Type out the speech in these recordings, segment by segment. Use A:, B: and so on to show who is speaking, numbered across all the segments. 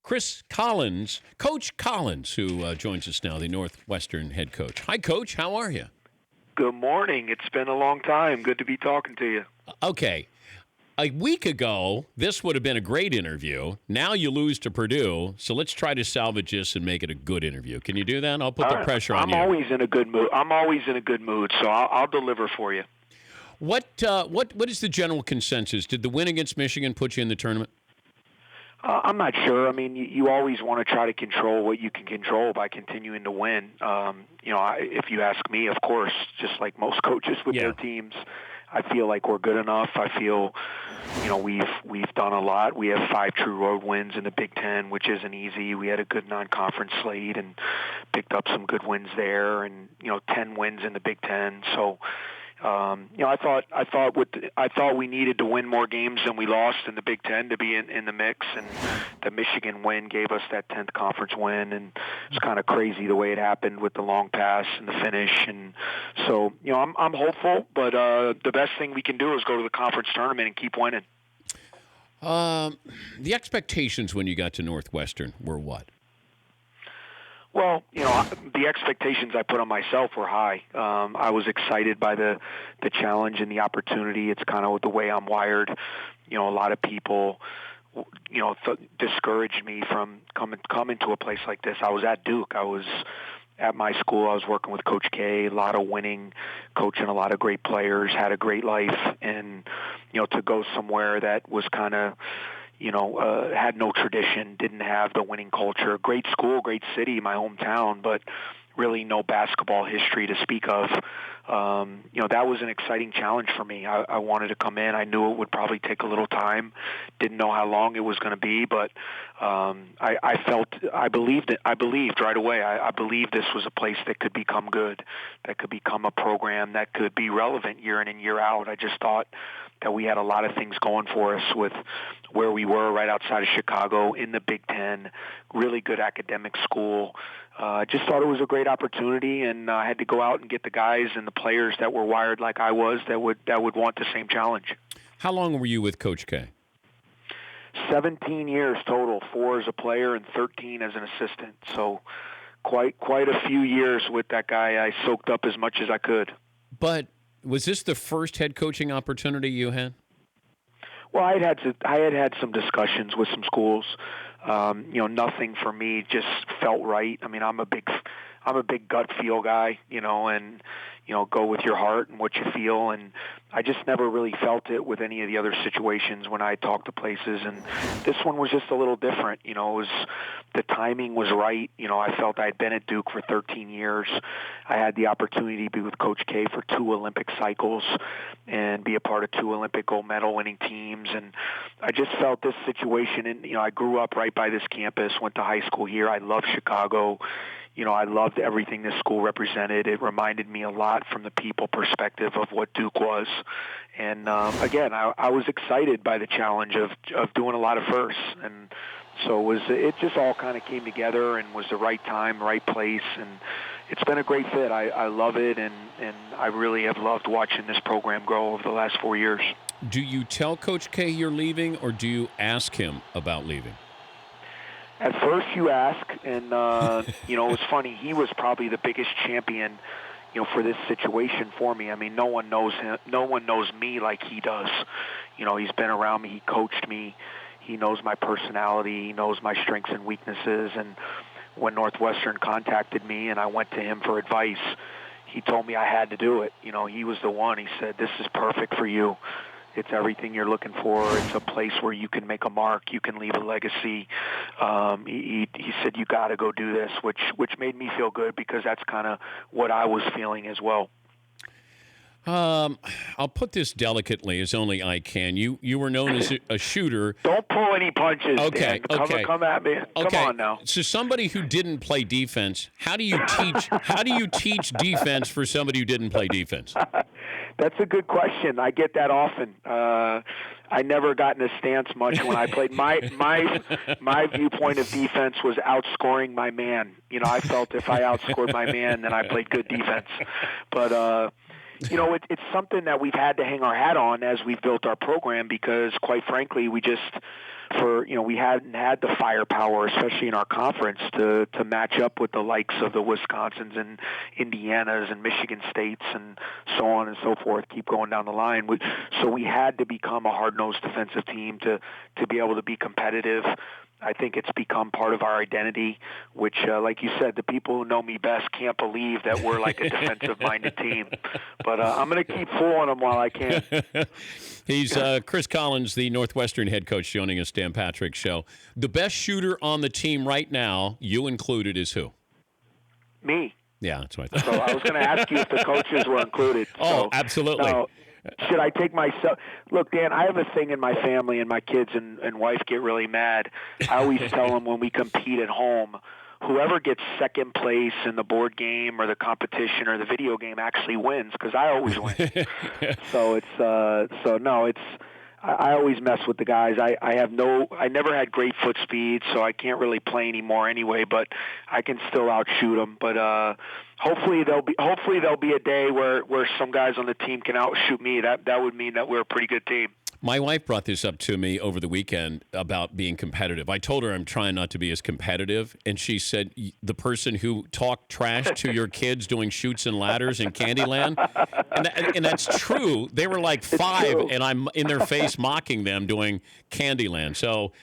A: Coach Collins, who joins us now, the Northwestern head coach. Hi, Coach. How are you?
B: Good morning. It's been a long time. Good to be talking to you.
A: Okay. A week ago, this would have been a great interview. Now you lose to Purdue, so let's try to salvage this and make it a good interview. Can you do that? I'll put the pressure on you.
B: I'm always in a good mood. So I'll deliver for you.
A: What is the general consensus? Did the win against Michigan put you in the tournament?
B: I'm not sure. I mean, you always want to try to control what you can control by continuing to win. If you ask me, of course, just like most coaches with their teams, I feel like we're good enough. I feel, we've done a lot. We have 5 true road wins in the Big Ten, which isn't easy. We had a good non-conference slate and picked up some good wins there, and 10 wins in the Big Ten. So. I thought we needed to win more games than we lost in the Big Ten to be in the mix, and the Michigan win gave us that 10th conference win, and it's kind of crazy the way it happened with the long pass and the finish, and so I'm hopeful, but the best thing we can do is go to the conference tournament and keep winning.
A: The expectations when you got to Northwestern were what?
B: Well, the expectations I put on myself were high. I was excited by the challenge and the opportunity. It's kind of the way I'm wired. A lot of people, discouraged me from coming to a place like this. I was at Duke. I was at my school. I was working with Coach K, a lot of winning, coaching a lot of great players, had a great life. And, to go somewhere that was kind of, had no tradition, didn't have the winning culture. Great school, great city, my hometown, but really no basketball history to speak of. That was an exciting challenge for me. I wanted to come in. I knew it would probably take a little time. Didn't know how long it was going to be, but I believed right away. I believed this was a place that could become good, that could become a program that could be relevant year in and year out. I just thought that we had a lot of things going for us with where we were right outside of Chicago in the Big Ten, really good academic school. Just thought it was a great opportunity, and I had to go out and get the guys and the players that were wired like I was that would want the same challenge.
A: How long were you with Coach K?
B: 17 years total, 4 as a player and 13 as an assistant. So quite a few years with that guy. I soaked up as much as I could.
A: But was this the first head coaching opportunity you had?
B: Well, I had some discussions with some schools. Nothing for me just felt right. I mean, I'm a big gut feel guy, and go with your heart and what you feel. And I just never really felt it with any of the other situations when I talked to places. And this one was just a little different. The timing was right. I felt I'd been at Duke for 13 years. I had the opportunity to be with Coach K for 2 Olympic cycles and be a part of 2 Olympic gold medal winning teams. And I just felt this situation. And, I grew up right by this campus, went to high school here. I love Chicago. I loved everything this school represented. It reminded me a lot from the people perspective of what Duke was. And, again, I was excited by the challenge of doing a lot of firsts. And so it just all kind of came together and was the right time, right place. And it's been a great fit. I love it, and I really have loved watching this program grow over the last 4 years.
A: Do you tell Coach K you're leaving, or do you ask him about leaving?
B: At first you ask, and, it was funny. He was probably the biggest champion, for this situation for me. I mean, no one knows him. No one knows me like he does. He's been around me. He coached me. He knows my personality. He knows my strengths and weaknesses. And when Northwestern contacted me and I went to him for advice, he told me I had to do it. He was the one. He said, "This is perfect for you. It's everything you're looking for. It's a place where you can make a mark. You can leave a legacy." He said, "You got to go do this," which made me feel good because that's kind of what I was feeling as well.
A: I'll put this delicately as only I can. You were known as a shooter.
B: Don't pull any punches.
A: Okay,
B: Dan.
A: okay.
B: Come at me.
A: Okay.
B: Come on now.
A: So somebody who didn't play defense, how do you teach defense for somebody who didn't play defense?
B: That's a good question. I get that often. I never got in a stance much when I played. My viewpoint of defense was outscoring my man. I felt if I outscored my man, then I played good defense. But it's something that we've had to hang our hat on as we've built our program because, quite frankly, we hadn't had the firepower, especially in our conference, to match up with the likes of the Wisconsins and Indianas and Michigan States and so on and so forth. Keep going down the line. So we had to become a hard-nosed defensive team to be able to be competitive. I think it's become part of our identity, which, like you said, the people who know me best can't believe that we're like a defensive-minded team. But I'm going to keep fooling them while I can.
A: He's Chris Collins, the Northwestern head coach, joining us, Dan Patrick Show. The best shooter on the team right now, you included, is who?
B: Me.
A: Yeah, that's what I thought.
B: So I was going to ask you if the coaches were included.
A: Oh, absolutely.
B: No. Should I take myself? Look, Dan, I have a thing in my family, and my kids and wife get really mad. I always tell them when we compete at home, whoever gets second place in the board game or the competition or the video game actually wins because I always win. I always mess with the guys. I never had great foot speed, so I can't really play anymore anyway. But I can still outshoot them. But hopefully there'll be a day where some guys on the team can outshoot me. That would mean that we're a pretty good team.
A: My wife brought this up to me over the weekend about being competitive. I told her I'm trying not to be as competitive, and she said, the person who talked trash to your kids doing chutes and ladders in Candyland, and that's true. They were like 5, and I'm in their face mocking them doing Candyland. So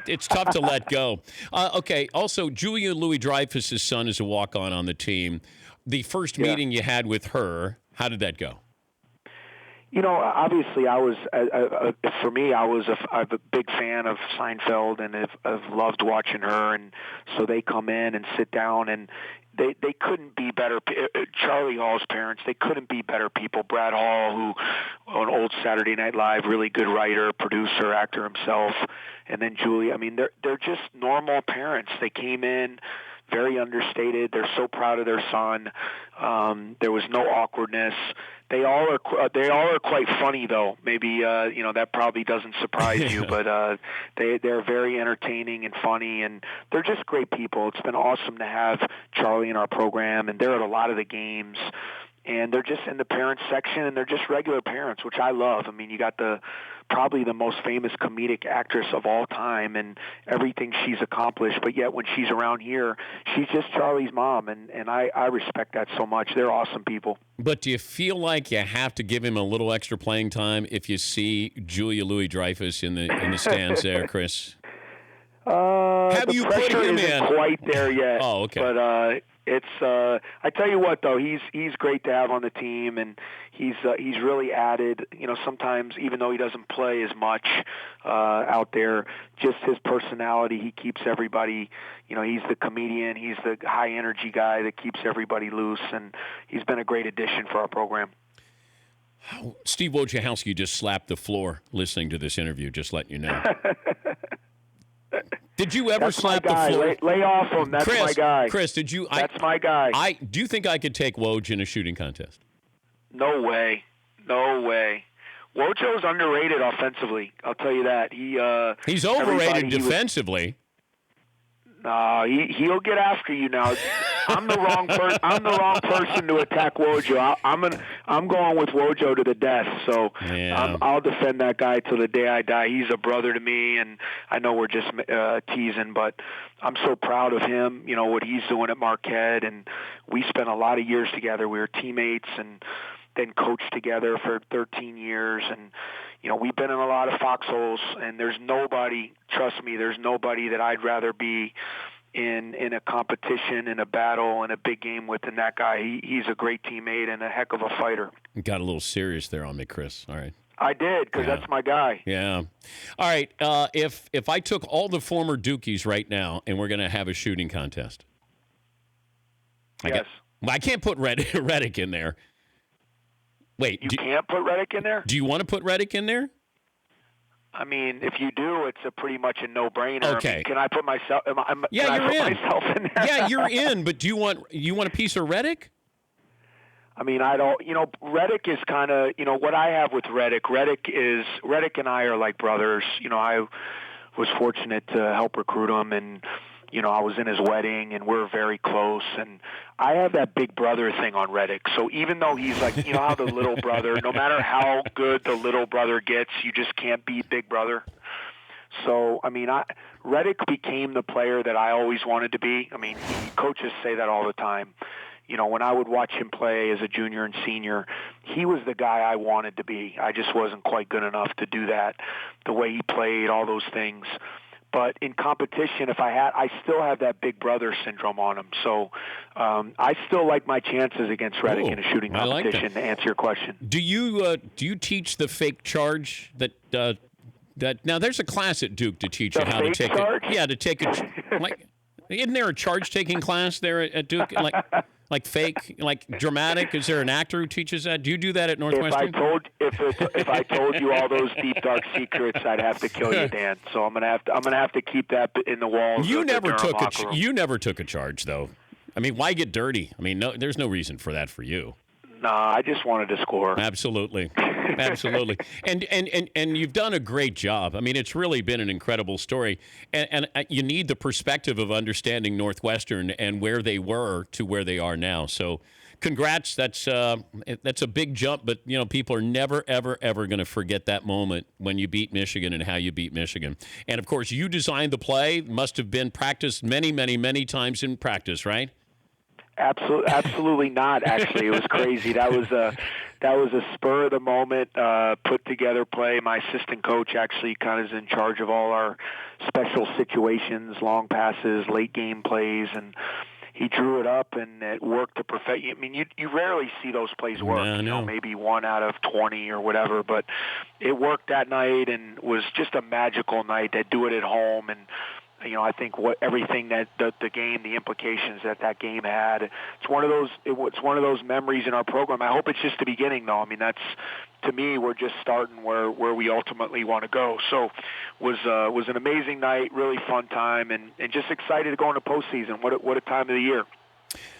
A: it's tough to let go. Okay, also, Julia Louis-Dreyfus' son is a walk-on the team. The first meeting you had with her, how did that go?
B: Obviously, I'm a big fan of Seinfeld, and I've loved watching her. And so they come in and sit down, and they couldn't be better. Charlie Hall's parents, they couldn't be better people. Brad Hall, who on old Saturday Night Live, really good writer, producer, actor himself, and then Julie. I mean, they're just normal parents. They came in very understated. They're so proud of their son. There was no awkwardness. They all are quite funny, though. Maybe that probably doesn't surprise you, but they're very entertaining and funny, and they're just great people. It's been awesome to have Charlie in our program, and they're at a lot of the games. And they're just in the parents section, and they're just regular parents, which I love. I mean, you got probably the most famous comedic actress of all time and everything she's accomplished, but yet when she's around here, she's just Charlie's mom, and I respect that so much. They're awesome people.
A: But do you feel like you have to give him a little extra playing time if you see Julia Louis-Dreyfus in the stands there, Chris? Have you put him in?
B: Quite there yet.
A: Oh, okay.
B: But I tell you what, though, he's great to have on the team, and he's really added. Sometimes even though he doesn't play as much out there, just his personality, he keeps everybody. He's the comedian, he's the high energy guy that keeps everybody loose, and he's been a great addition for our program.
A: Steve Wojciechowski just slapped the floor listening to this interview. Just letting you know. Did you ever slap the floor?
B: Lay off him. That's my guy.
A: Chris, did you?
B: That's my guy.
A: Do you think I could take Woj in a shooting contest?
B: No way. Wojo's underrated offensively. I'll tell you that.
A: He's overrated defensively.
B: He'll get after you now. I'm the wrong person to attack Wojo. I'm going with Wojo to the death. So I'll defend that guy till the day I die. He's a brother to me, and I know we're just teasing, but I'm so proud of him. What he's doing at Marquette, and we spent a lot of years together. We were teammates, and then coached together for 13 years, and we've been in a lot of foxholes, and there's nobody that I'd rather be in a competition, in a battle, in a big game with than that guy. He's a great teammate and a heck of a fighter.
A: You got a little serious there on me, Chris. All right.
B: I did, because that's my guy.
A: Yeah. All right. If I took all the former Dukies right now and we're going to have a shooting contest.
B: Yes.
A: I can't put Redick in there. Wait.
B: You can't put Redick in there?
A: Do you want to put Redick in there?
B: I mean, if you do, it's pretty much a no-brainer.
A: Okay.
B: I mean, can I put myself?
A: You're in.
B: Myself in there?
A: Yeah, you're in. But do you want a piece of Redick?
B: I mean, I don't. Redick is kind of. What I have with Redick. Redick and I are like brothers. I was fortunate to help recruit him, and I was in his wedding, and we're very close. And I have that big brother thing on Reddick. So even though he's like, how the little brother, no matter how good the little brother gets, you just can't beat big brother. So, Reddick became the player that I always wanted to be. Coaches say that all the time. When I would watch him play as a junior and senior, he was the guy I wanted to be. I just wasn't quite good enough to do that, the way he played, all those things. But in competition, I still have that big brother syndrome on him. So I still like my chances against Reddick in a shooting competition, to answer your question.
A: Do you teach the fake charge that now there's a class at Duke to teach you how to take
B: charge?
A: To take a isn't there a charge taking class there at Duke like fake, like dramatic? Is there an actor who teaches that? Do you do that at Northwestern?
B: If I told you all those deep dark secrets, I'd have to kill you, Dan. So I'm gonna have to keep that in the walls.
A: You never took a charge though. Why get dirty? No, there's no reason for that for you.
B: No, I just wanted to score.
A: Absolutely. Absolutely. And you've done a great job. It's really been an incredible story. And you need the perspective of understanding Northwestern and where they were to where they are now. So congrats. That's a big jump, but people are never, ever, ever going to forget that moment when you beat Michigan and how you beat Michigan. And of course, you designed the play. Must have been practiced many, many, many times in practice, right?
B: Absolutely not. Actually, it was crazy. That was a spur of the moment, put together play. My assistant coach actually kind of is in charge of all our special situations, long passes, late game plays, and he drew it up, and it worked to perfect. You rarely see those plays work. Maybe 1 out of 20 or whatever, but it worked that night and was just a magical night. To do it at home, and I think everything that the game, the implications that game had, it's one of those memories in our program. I hope it's just the beginning, though. That's, to me, we're just starting where we ultimately want to go. So, was an amazing night, really fun time, and just excited to go into postseason. What a time of the year.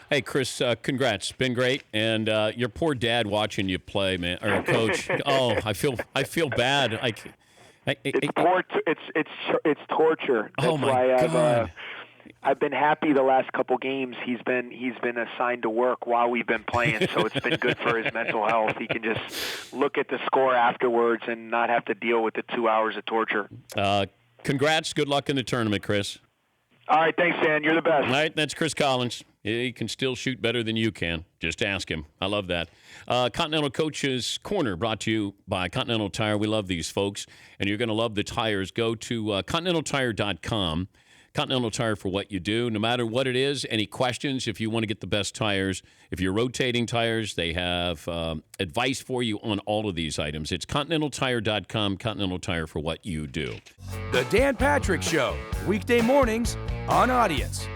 A: Hey, Chris, congrats. Been great. And your poor dad watching you play, man, or coach. I feel bad.
B: It's torture. That's why I've been happy the last couple games. He's been assigned to work while we've been playing, so it's been good for his mental health. He can just look at the score afterwards and not have to deal with the 2 hours of torture.
A: Congrats. Good luck in the tournament, Chris.
B: All right, thanks, Dan. You're the best.
A: All right, that's Chris Collins. He can still shoot better than you can. Just ask him. I love that. Continental Coach's Corner brought to you by Continental Tire. We love these folks, and you're going to love the tires. Go to ContinentalTire.com. Continental Tire for what you do. No matter what it is, any questions, if you want to get the best tires, if you're rotating tires, they have advice for you on all of these items. It's ContinentalTire.com, Continental Tire for what you do.
C: The Dan Patrick Show, weekday mornings on Audience.